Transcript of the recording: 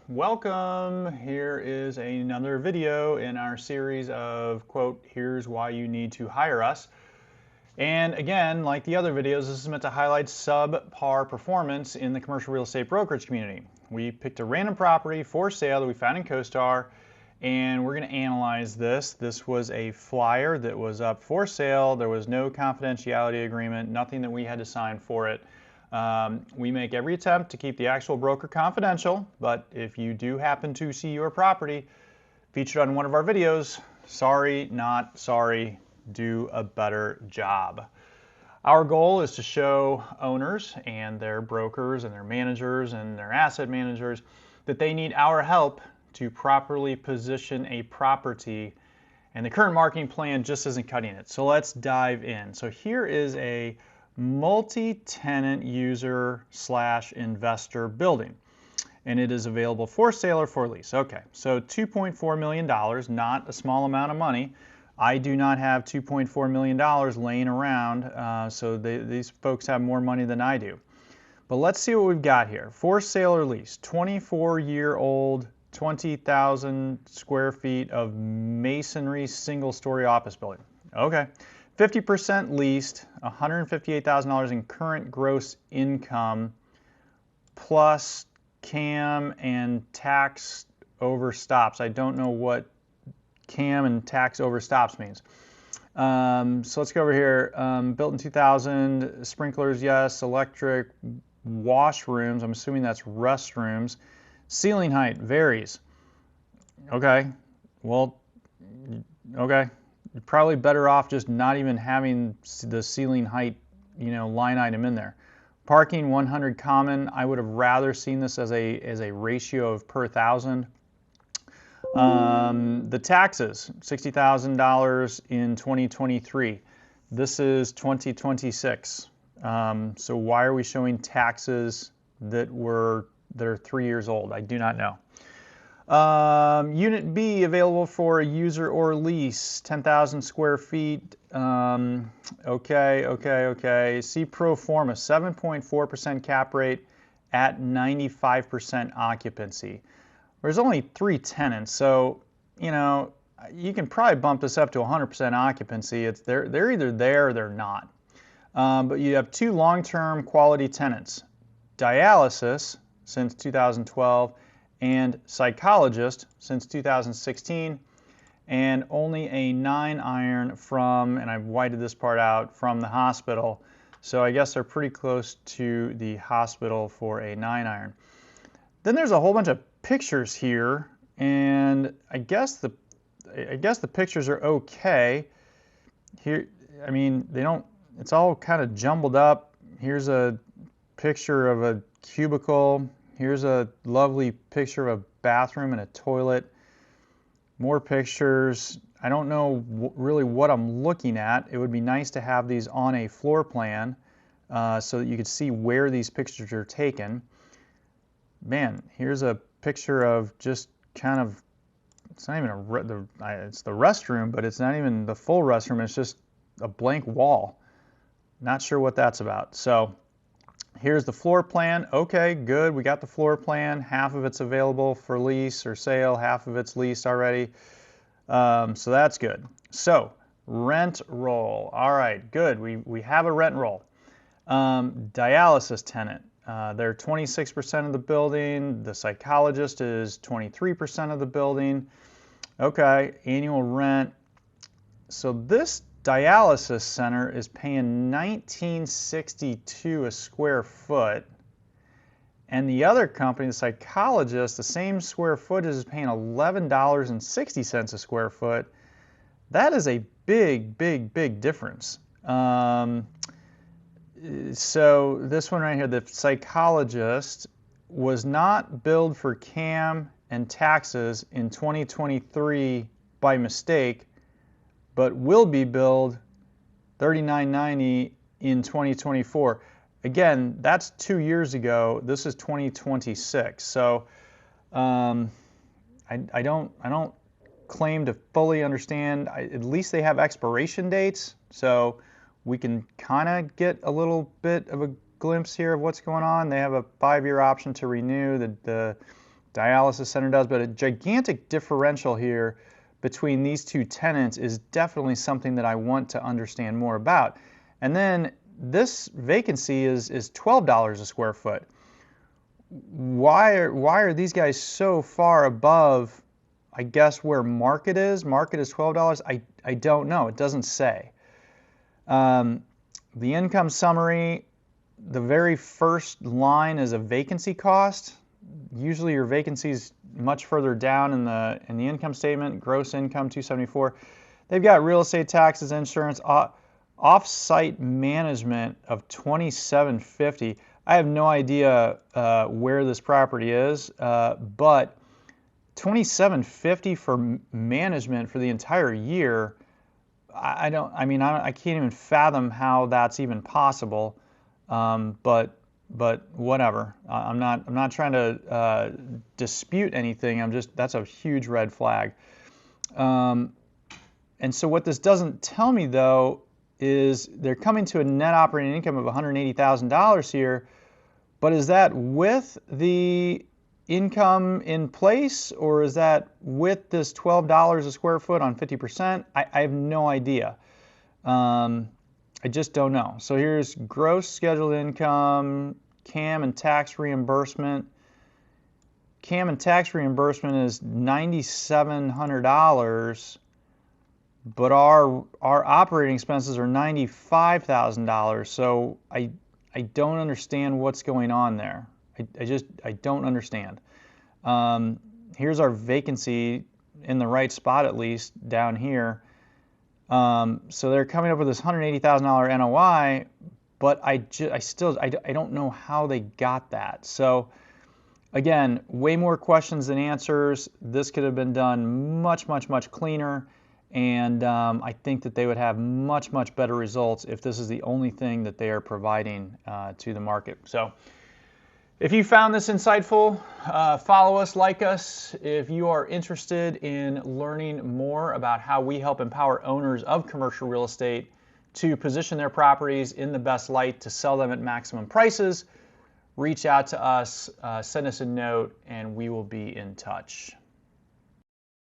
welcome. Here is another video in our series of, quote, here's why you need to hire us. And again, like the other videos, this is meant to highlight subpar performance in the commercial real estate brokerage community. We picked a random property for sale that we found in CoStar, and we're going to analyze this. This was a flyer that was up for sale. There was no confidentiality agreement, nothing that we had to sign for it. We make every attempt to keep the actual broker confidential, but if you do happen to see your property featured on one of our videos, sorry, not sorry, do a better job. Our goal is to show owners and their brokers and their managers and their asset managers that they need our help to properly position a property, and the current marketing plan just isn't cutting it. So let's dive in. So here is a multi-tenant user / investor building, and it is available for sale or for lease. Okay, so $2.4 million, not a small amount of money. I do not have $2.4 million laying around, so these folks have more money than I do. But let's see what we've got here. For sale or lease, 24-year-old, 20,000 square feet of masonry single-story office building. Okay. 50% leased, $158,000 in current gross income, plus CAM and tax over stops. I don't know what CAM and tax over stops means. So let's go over here. Built in 2000, sprinklers, yes, electric, washrooms, I'm assuming that's restrooms. Ceiling height varies. Okay, well, okay. You're probably better off just not even having the ceiling height, line item in there. Parking 100 common. I would have rather seen this as a ratio of per thousand. The taxes, $60,000 in 2023. This is 2026. So why are we showing taxes that are 3 years old? I do not know. Unit B available for a user or lease, 10,000 square feet. Okay. See pro forma, 7.4% cap rate at 95% occupancy. There's only 3 tenants, so you can probably bump this up to 100% occupancy. They're either there or they're not. But you have 2 long-term quality tenants, dialysis since 2012. And psychologist since 2016, and only a 9-iron from, and I've whited this part out, from the hospital. So I guess they're pretty close to the hospital for a 9-iron. Then there's a whole bunch of pictures here, and I guess the pictures are okay. Here, I mean, it's all kind of jumbled up. Here's a picture of a cubicle. Here's a lovely picture of a bathroom and a toilet. More pictures. I don't know really what I'm looking at. It would be nice to have these on a floor plan so that you could see where these pictures are taken. Man, here's a picture of just kind of, it's not even it's the restroom, but it's not even the full restroom. It's just a blank wall. Not sure what that's about. So here's the floor plan. Okay, good. We got the floor plan. Half of it's available for lease or sale. Half of it's leased already. So that's good. So rent roll. All right, good. We have a rent roll. Dialysis tenant. They're 26% of the building. The psychologist is 23% of the building. Okay, annual rent. So this dialysis center is paying $19.62 a square foot, and the other company, the psychologist, the same square footage is paying $11.60 a square foot. That is a big difference. So this one right here, the psychologist, was not billed for CAM and taxes in 2023 by mistake, but will be billed $39.90 in 2024. Again, that's 2 years ago. This is 2026. So I don't claim to fully understand. At least they have expiration dates, so we can kind of get a little bit of a glimpse here of what's going on. They have a 5-year option to renew. The dialysis center does, but a gigantic differential here between these two tenants is definitely something that I want to understand more about. And then this vacancy is $12 a square foot. Why are these guys so far above, I guess, where market is? Market is $12. I don't know. It doesn't say. The income summary, the very first line is a vacancy cost. Usually your vacancy is much further down in the income statement. Gross income $274. They've got real estate taxes, insurance, off-site management of $2750. I have no idea where this property is, but $2750 for management for the entire year. I can't even fathom how that's even possible. But whatever. I'm not trying to dispute anything. That's a huge red flag. And so what this doesn't tell me though is they're coming to a net operating income of $180,000 here, but is that with the income in place, or is that with this $12 a square foot on 50%? I have no idea. I just don't know. So here's gross scheduled income, CAM and tax reimbursement. CAM and tax reimbursement is $9,700, but our operating expenses are $95,000. So I don't understand what's going on there. I don't understand. Here's our vacancy in the right spot, at least down here. So they're coming up with this $180,000 NOI, but I don't know how they got that. So again, way more questions than answers. This could have been done much cleaner, and I think that they would have much better results if this is the only thing that they are providing to the market. So if you found this insightful, follow us, like us. If you are interested in learning more about how we help empower owners of commercial real estate to position their properties in the best light to sell them at maximum prices, reach out to us, send us a note, and we will be in touch.